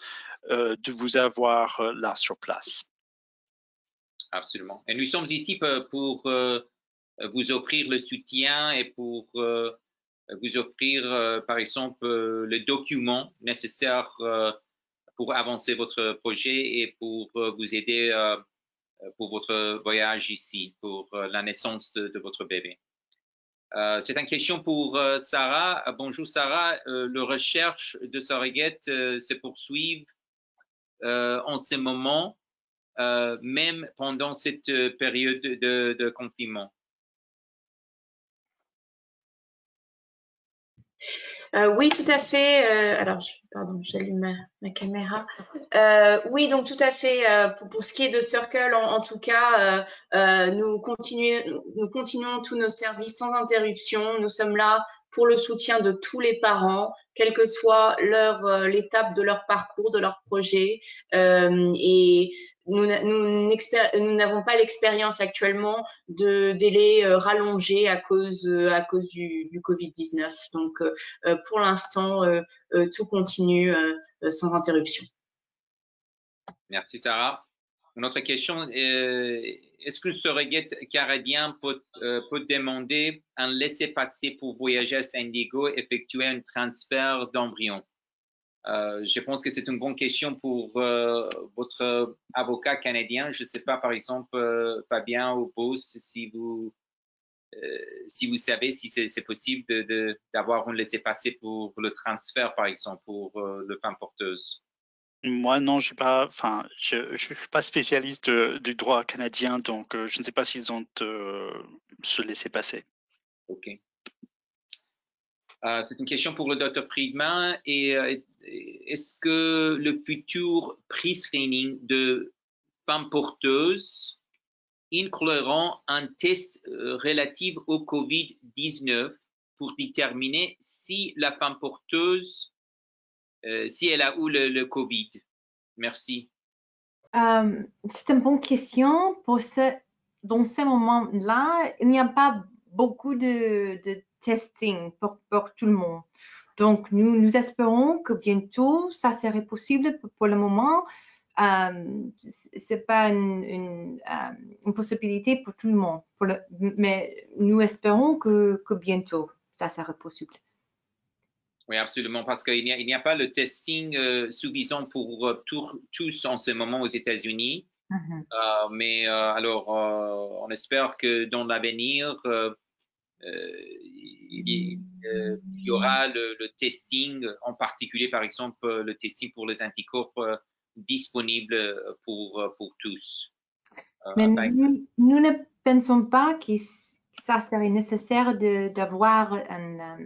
de vous avoir là sur place. Absolument. Et nous sommes ici pour vous offrir le soutien et pour vous offrir, par exemple, le document nécessaire pour avancer votre projet et pour vous aider pour votre voyage ici, pour la naissance de votre bébé. C'est une question pour Sarah. Bonjour Sarah, la recherche de surrogates se poursuit en ce moment, même pendant cette période de confinement. Oui, tout à fait. Alors, pardon, j'allume ma caméra. Oui, donc tout à fait. Pour ce qui est de Circle, en tout cas, nous continuons tous nos services sans interruption. Nous sommes là pour le soutien de tous les parents, quelle que soit l'étape de leur parcours, de leur projet. Et nous n'avons pas l'expérience actuellement de délais rallongés à cause du Covid-19. Donc, pour l'instant, tout continue sans interruption. Merci, Sarah. Une autre question, est-ce que le surrogate canadien peut demander un laissez-passer pour voyager à San Diego, effectuer un transfert d'embryon? Je pense que c'est une bonne question pour votre avocat canadien. Je ne sais pas, par exemple, Fabien ou Bruce, si vous savez si c'est possible d'avoir un laissez-passer pour le transfert, par exemple, pour le femme porteuse. Moi, non, je suis pas spécialiste du droit canadien, donc je ne sais pas s'ils ont se laisser passer. OK. C'est une question pour le Dr. Friedman. Et est-ce que le futur pre-screening de femmes porteuses incluront un test relatif au COVID-19 pour déterminer si la femme porteuse, si elle a eu le COVID? Merci. C'est une bonne question. Dans ce moment-là, il n'y a pas beaucoup de testing pour tout le monde. Donc, nous espérons que bientôt, ça serait possible. Pour le moment, c'est pas une possibilité pour tout le monde. Mais nous espérons que bientôt, ça sera possible. Oui, absolument, parce qu'il n'y a pas le testing suffisant pour tous en ce moment aux États-Unis. Mais alors, on espère que dans l'avenir, il y aura le testing, en particulier, par exemple, le testing pour les anticorps disponible pour tous. Mais nous ne pensons pas que ça serait nécessaire d'avoir un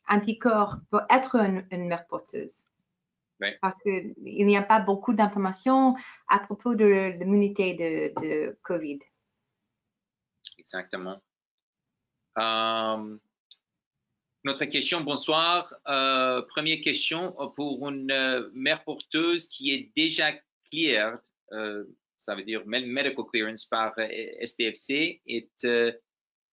anticorps pour être une mère porteuse. Oui. Parce qu'il n'y a pas beaucoup d'informations à propos de l'immunité de COVID. Exactement. Notre question, bonsoir. Première question pour une mère porteuse qui est déjà cleared, ça veut dire medical clearance par STFC, est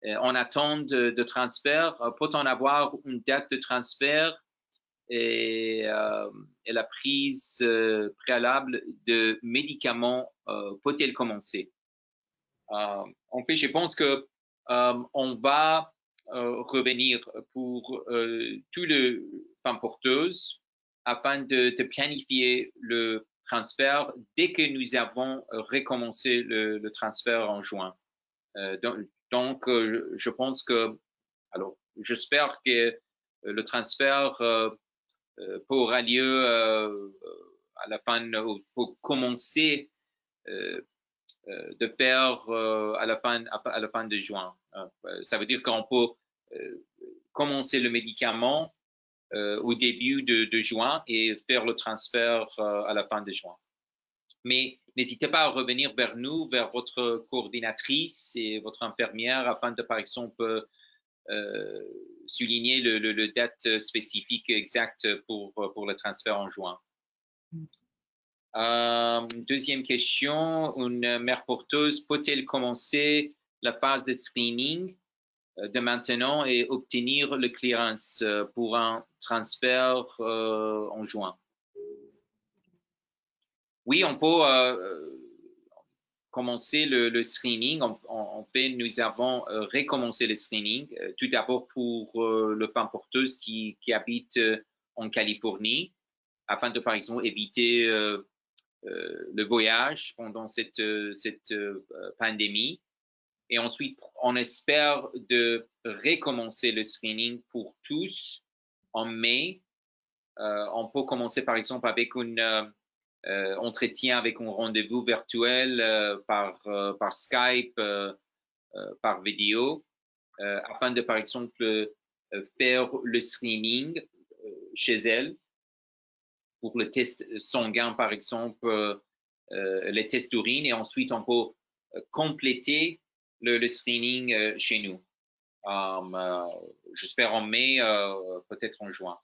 en attente de transfert. Peut-on avoir une date de transfert et la prise préalable de médicaments peut-elle commencer? En fait, je pense que on va revenir pour toutes les femmes porteuses afin de planifier le transfert dès que nous avons recommencé le transfert en juin. Donc, je pense que, alors, j'espère que le transfert aura lieu à la fin, pour commencer de faire à la fin de juin. Ça veut dire qu'on peut commencer le médicament au début de juin et faire le transfert à la fin de juin. Mais n'hésitez pas à revenir vers nous, vers votre coordinatrice et votre infirmière afin de, par exemple, souligner le date spécifique exacte pour le transfert en juin. Deuxième question, une mère porteuse peut-elle commencer la phase de screening de maintenant et obtenir le clearance pour un transfert en juin? Oui, on peut commencer le screening. En fait, nous avons recommencé le screening, tout d'abord pour les femmes porteuses qui habitent en Californie, afin de, par exemple, éviter le voyage pendant cette pandémie. Et ensuite, on espère de recommencer le screening pour tous en mai. On peut commencer, par exemple, avec un entretien avec un rendez-vous virtuel par Skype, par vidéo, afin de, par exemple, faire le screening chez elle pour le test sanguin, par exemple, les tests d'urine, et ensuite on peut compléter le screening chez nous. J'espère en mai, peut-être en juin.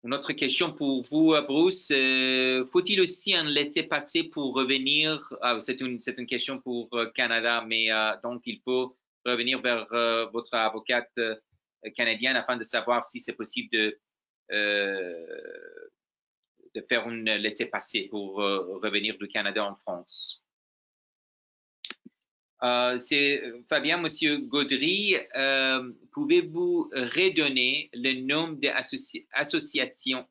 Une autre question pour vous, Bruce. Faut-il aussi un laissez-passer pour revenir? C'est une question pour Canada, mais donc il faut revenir vers votre avocate canadienne afin de savoir si c'est possible de faire un laissez-passer pour revenir du Canada en France. C'est Fabien, Monsieur Gaudry, pouvez-vous redonner le nombre d'associations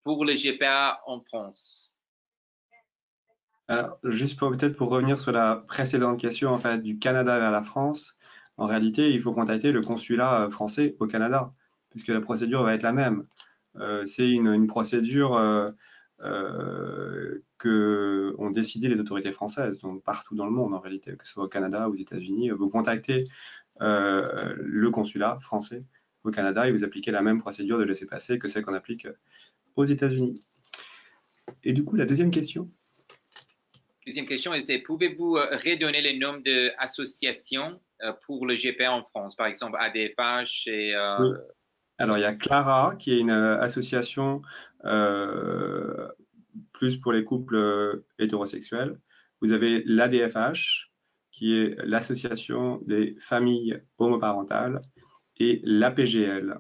pour le GPA en France? Alors, juste peut-être pour revenir sur la précédente question, en fait, du Canada vers la France, en réalité, il faut contacter le consulat français au Canada, puisque la procédure va être la même. C'est une procédure que ont décidé les autorités françaises, donc partout dans le monde en réalité, que ce soit au Canada ou aux États-Unis. Vous contactez le consulat français au Canada et vous appliquez la même procédure de laissez-passer que celle qu'on applique aux États-Unis. Et du coup, la deuxième question. Deuxième question, c'est pouvez-vous redonner le nombre d'associations pour le GPA en France, par exemple ADFH et Oui. Alors, il y a Clara, qui est une association plus pour les couples hétérosexuels. Vous avez l'ADFH, qui est l'association des familles homoparentales, et l'APGL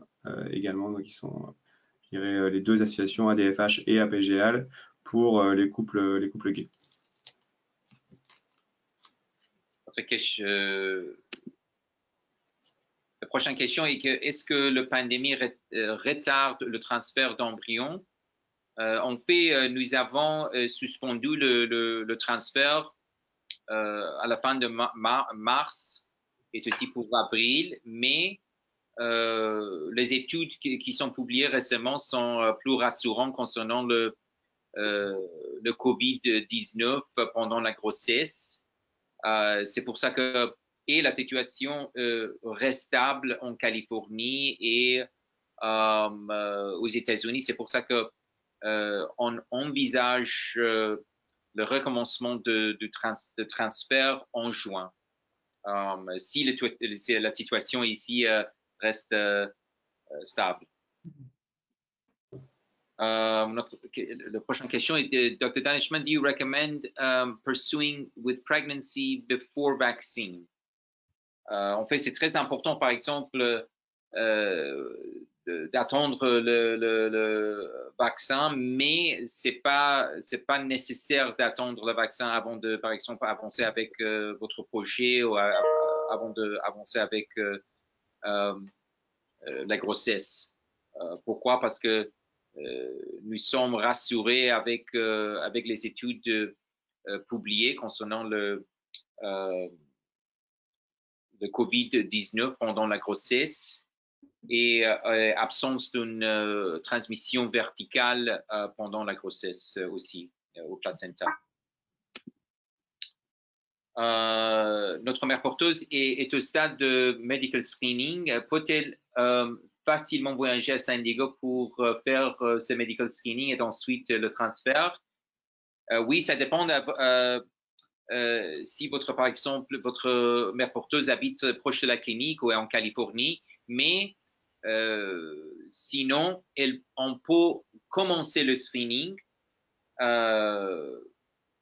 également. Donc, ils sont, je dirais, les deux associations ADFH et APGL pour les couples gays. La prochaine question est est-ce que la pandémie retarde le transfert d'embryons? En fait, nous avons suspendu le transfert à la fin de mars et aussi pour avril, mais les études qui sont publiées récemment sont plus rassurantes concernant le COVID-19 pendant la grossesse. C'est pour ça que la situation reste stable en Californie et aux États-Unis. C'est pour ça que on envisage le recommencement de transfert en juin. Si la situation ici reste stable. La prochaine question est de Dr. Danishmand. Do you recommend pursuing with pregnancy before vaccine? En fait, c'est très important, par exemple, d'attendre le vaccin, mais c'est pas nécessaire d'attendre le vaccin avant de, par exemple, avancer avec votre projet ou avant d'avancer avec la grossesse. Pourquoi? Parce que nous sommes rassurés avec les études publiées concernant le COVID-19 pendant la grossesse et absence d'une transmission verticale pendant la grossesse aussi au placenta. Notre mère porteuse est au stade de medical screening. Peut-elle facilement voyager à San Diego pour faire ce medical screening et ensuite le transfert? Oui, ça dépend si par exemple, votre mère porteuse habite proche de la clinique ou est en Californie, mais sinon, on peut commencer le screening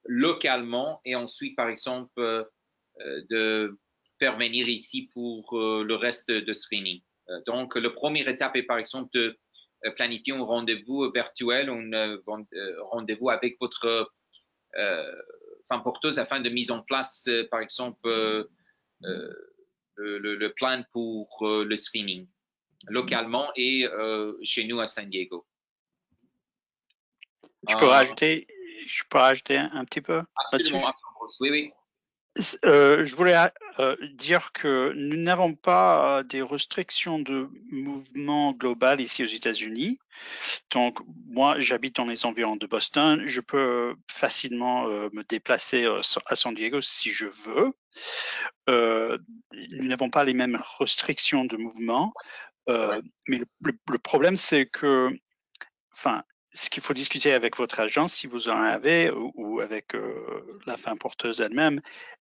localement et ensuite, par exemple, de faire venir ici pour le reste de screening. Donc, la première étape est, par exemple, de planifier un rendez-vous virtuel, un rendez-vous avec votre femme porteuse afin de mise en place, par exemple, le plan pour le screening localement et chez nous à San Diego. Je peux rajouter un petit peu? Absolument, oui, oui. Je voulais dire que nous n'avons pas des restrictions de mouvement global ici aux États-Unis. Donc, moi, j'habite dans les environs de Boston. Je peux facilement me déplacer à San Diego si je veux. Nous n'avons pas les mêmes restrictions de mouvement. Mais le problème, c'est que, enfin, ce qu'il faut discuter avec votre agence, si vous en avez, ou avec la femme porteuse elle-même,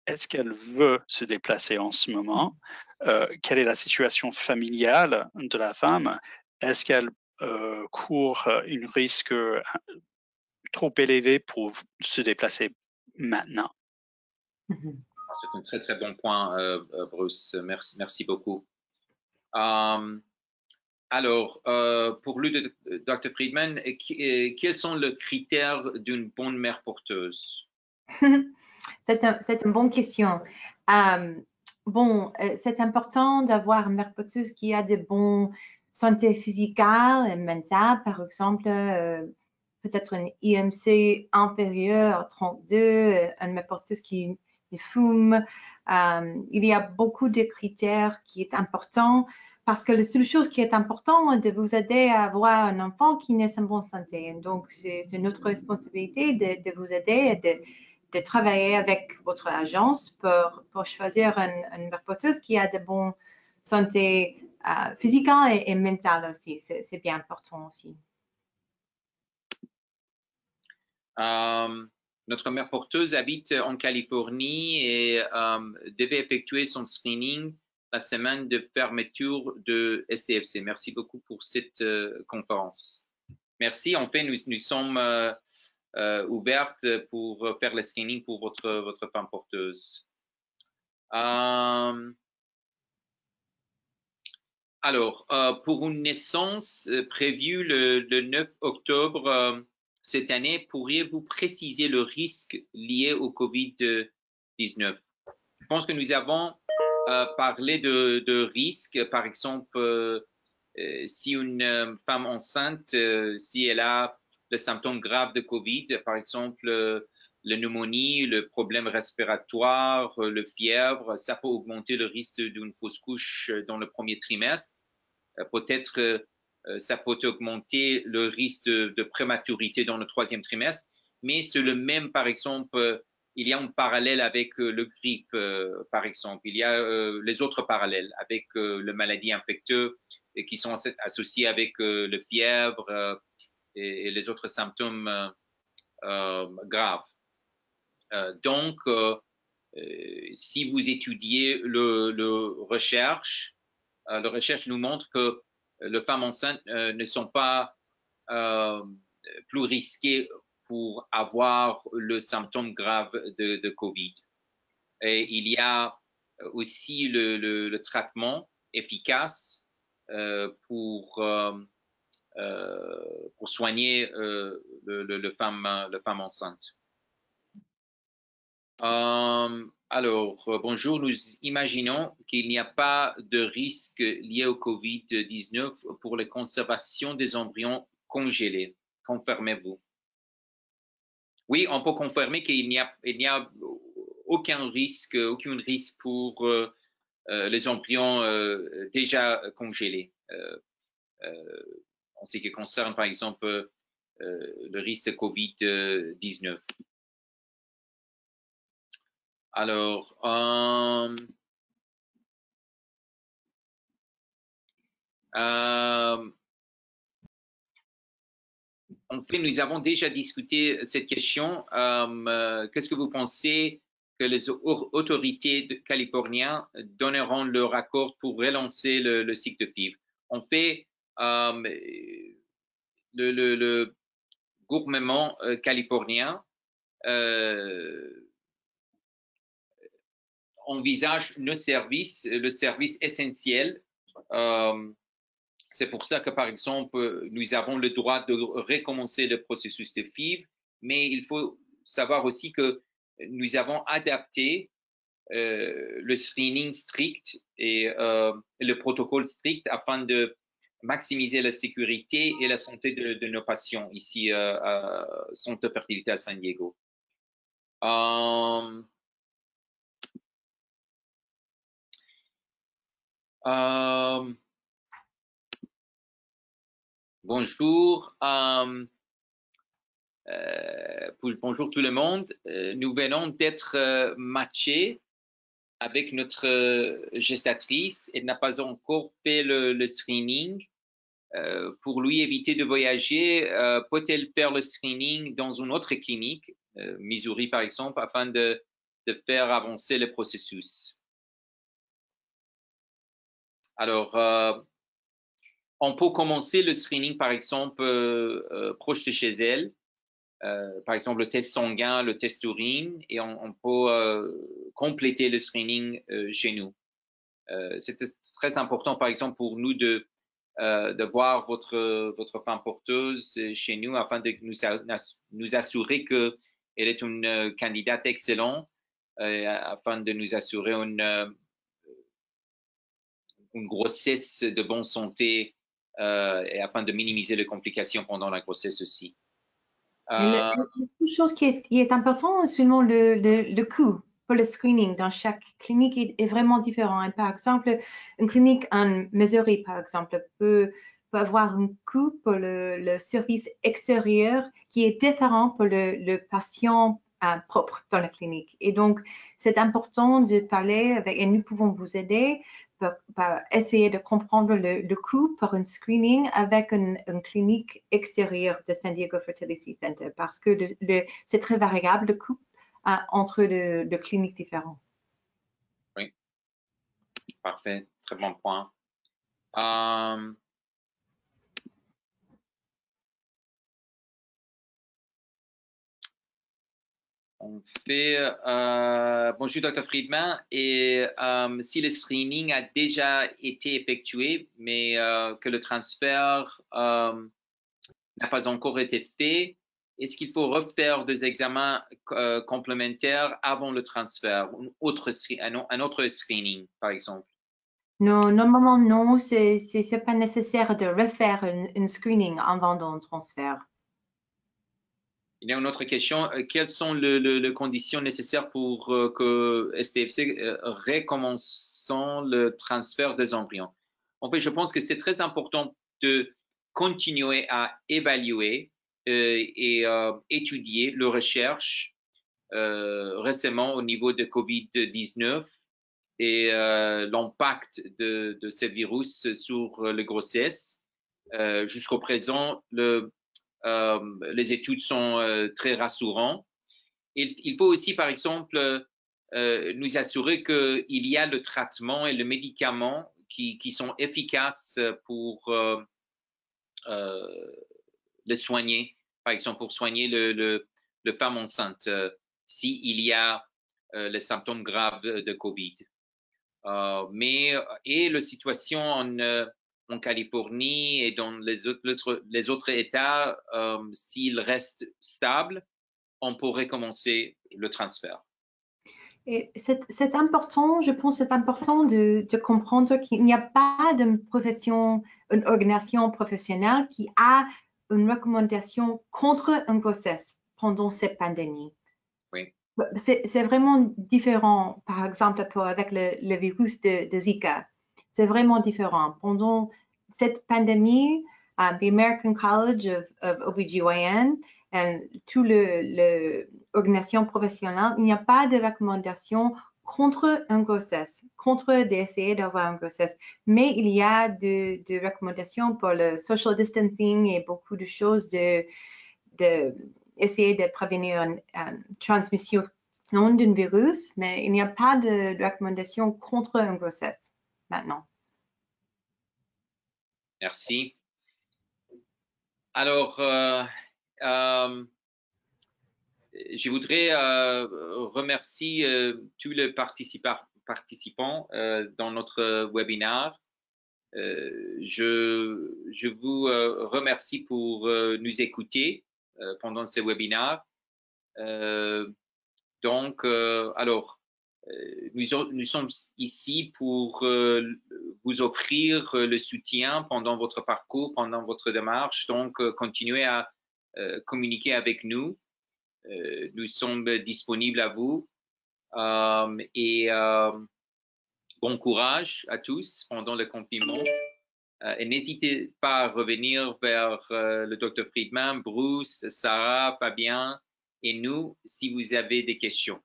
est-ce qu'elle veut se déplacer en ce moment? Quelle est la situation familiale de la femme? Est-ce qu'elle court un risque trop élevé pour se déplacer maintenant? C'est un très, très bon point, Bruce. Merci beaucoup. Alors, pour lui, Dr. Friedman, quels sont les critères d'une bonne mère porteuse? C'est une bonne question. C'est important d'avoir une mère porteuse qui a de bonnes santé physique et mentale, par exemple, peut-être une IMC inférieure à 32, une mère porteuse qui fume. Il y a beaucoup de critères qui sont importants parce que la seule chose qui est importante, de vous aider à avoir un enfant qui naisse en bonne santé. Donc, c'est notre responsabilité de vous aider et de travailler avec votre agence pour choisir une mère porteuse qui a de bonnes santé physique et mentale aussi. C'est bien important aussi. Notre mère porteuse habite en Californie et devait effectuer son screening la semaine de fermeture de STFC. Merci beaucoup pour cette conférence. Merci. En fait, nous sommes ouvertes pour faire le screening pour votre femme porteuse. Alors, pour une naissance prévue le 9 octobre cette année, pourriez-vous préciser le risque lié au COVID-19? Je pense que nous avons parlé de risques. Par exemple, si une femme enceinte, si elle a le symptôme grave de COVID, par exemple, la pneumonie, le problème respiratoire, le fièvre, ça peut augmenter le risque d'une fausse couche dans le premier trimestre. Peut-être ça peut augmenter le risque de prématurité dans le troisième trimestre, mais c'est le même, par exemple, il y a un parallèle avec le grippe, par exemple. Il y a les autres parallèles avec les maladies infectieuses qui sont associées avec le fièvre et les autres symptômes graves. Donc, si vous étudiez le recherche nous montre que les femmes enceintes ne sont pas plus risquées pour avoir le symptôme grave de COVID. Et il y a aussi le traitement efficace pour soigner le femme enceinte. Alors, bonjour, nous imaginons qu'il n'y a pas de risque lié au COVID-19 pour la conservation des embryons congelés. Confirmez-vous? Oui, on peut confirmer qu'il n'y a aucun risque pour les embryons déjà congelés. En ce qui concerne, par exemple, le risque de COVID-19. Alors, en fait, nous avons déjà discuté cette question. Qu'est-ce que vous pensez que les autorités californiennes donneront leur accord pour relancer le cycle de FIV? En fait, le gouvernement californien envisage nos services, le service essentiel. C'est pour ça que, par exemple, nous avons le droit de recommencer le processus de FIV, mais il faut savoir aussi que nous avons adapté le screening strict et le protocole strict afin de maximiser la sécurité et la santé de nos patients ici à Centre de fertilité à San Diego. Bonjour. Bonjour tout le monde. Nous venons d'être matchés avec notre gestatrice. Elle n'a pas encore fait le screening. Pour lui éviter de voyager, peut-elle faire le screening dans une autre clinique, Missouri par exemple, afin de faire avancer le processus? Alors, on peut commencer le screening par exemple proche de chez elle. Par exemple, le test sanguin, le test urine, et on peut compléter le screening chez nous. C'est très important, par exemple, pour nous de voir votre femme porteuse chez nous afin de nous assurer qu'elle est une candidate excellente, afin de nous assurer une grossesse de bonne santé et afin de minimiser les complications pendant la grossesse aussi. La chose qui est importante, c'est seulement le coût pour le screening dans chaque clinique est vraiment différent. Et par exemple, une clinique en Missouri, par exemple, peut avoir un coût pour le service extérieur qui est différent pour le patient propre dans la clinique. Et donc, c'est important de parler avec, et nous pouvons vous aider pour essayer de comprendre le coût pour un screening avec une clinique extérieure de San Diego Fertility Center parce que c'est très variable le coût entre les cliniques différentes. Oui, parfait, très bon point. On fait, bonjour Dr. Friedman, et si le screening a déjà été effectué, mais que le transfert n'a pas encore été fait, est-ce qu'il faut refaire des examens complémentaires avant le transfert, un autre screening, par exemple? Non, normalement, non, c'est pas nécessaire de refaire un screening avant d'un transfert. Il y a une autre question. Quelles sont les conditions nécessaires pour que STFC recommence le transfert des embryons? En fait, je pense que c'est très important de continuer à évaluer et étudier les recherches récemment au niveau de COVID-19 et l'impact de ce virus sur les grossesses. Jusqu'au présent, les études sont très rassurantes. Il faut aussi, par exemple, nous assurer qu'il y a le traitement et le médicament qui sont efficaces pour le soigner, par exemple, pour soigner le femme enceinte s'il y a les symptômes graves de COVID. Et la situation en Californie et dans les autres États, s'il reste stable, on pourrait commencer le transfert. C'est important, je pense, c'est important de comprendre qu'il n'y a pas d'une profession, une organisation professionnelle qui a une recommandation contre une grossesse pendant cette pandémie. Oui. C'est vraiment différent, par exemple, avec le virus de Zika. C'est vraiment différent. Pendant cette pandémie, the American College of OBGYN et toute l'organisation professionnelle, il n'y a pas de recommandation contre une grossesse, contre d'essayer d'avoir une grossesse. Mais il y a des recommandations pour le social distancing et beaucoup de choses essayer de prévenir une transmission d'un virus, mais il n'y a pas de recommandation contre une grossesse maintenant. Merci. Alors, je voudrais remercier tous les participants dans notre webinaire. Je vous remercie pour nous écouter pendant ce webinaire. Donc, alors, nous sommes ici pour vous offrir le soutien pendant votre parcours, pendant votre démarche. Donc, continuez à communiquer avec nous. Nous sommes disponibles à vous. Et bon courage à tous pendant le confinement. Et n'hésitez pas à revenir vers le Dr Friedman, Bruce, Sarah, Fabien et nous si vous avez des questions.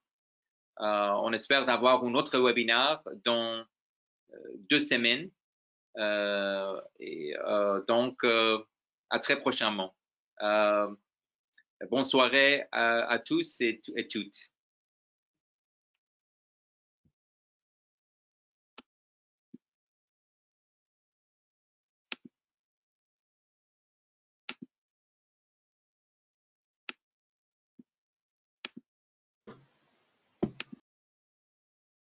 On espère d'avoir un autre webinaire dans 2 semaines. Donc, à très prochainement. Bonne soirée à tous et toutes.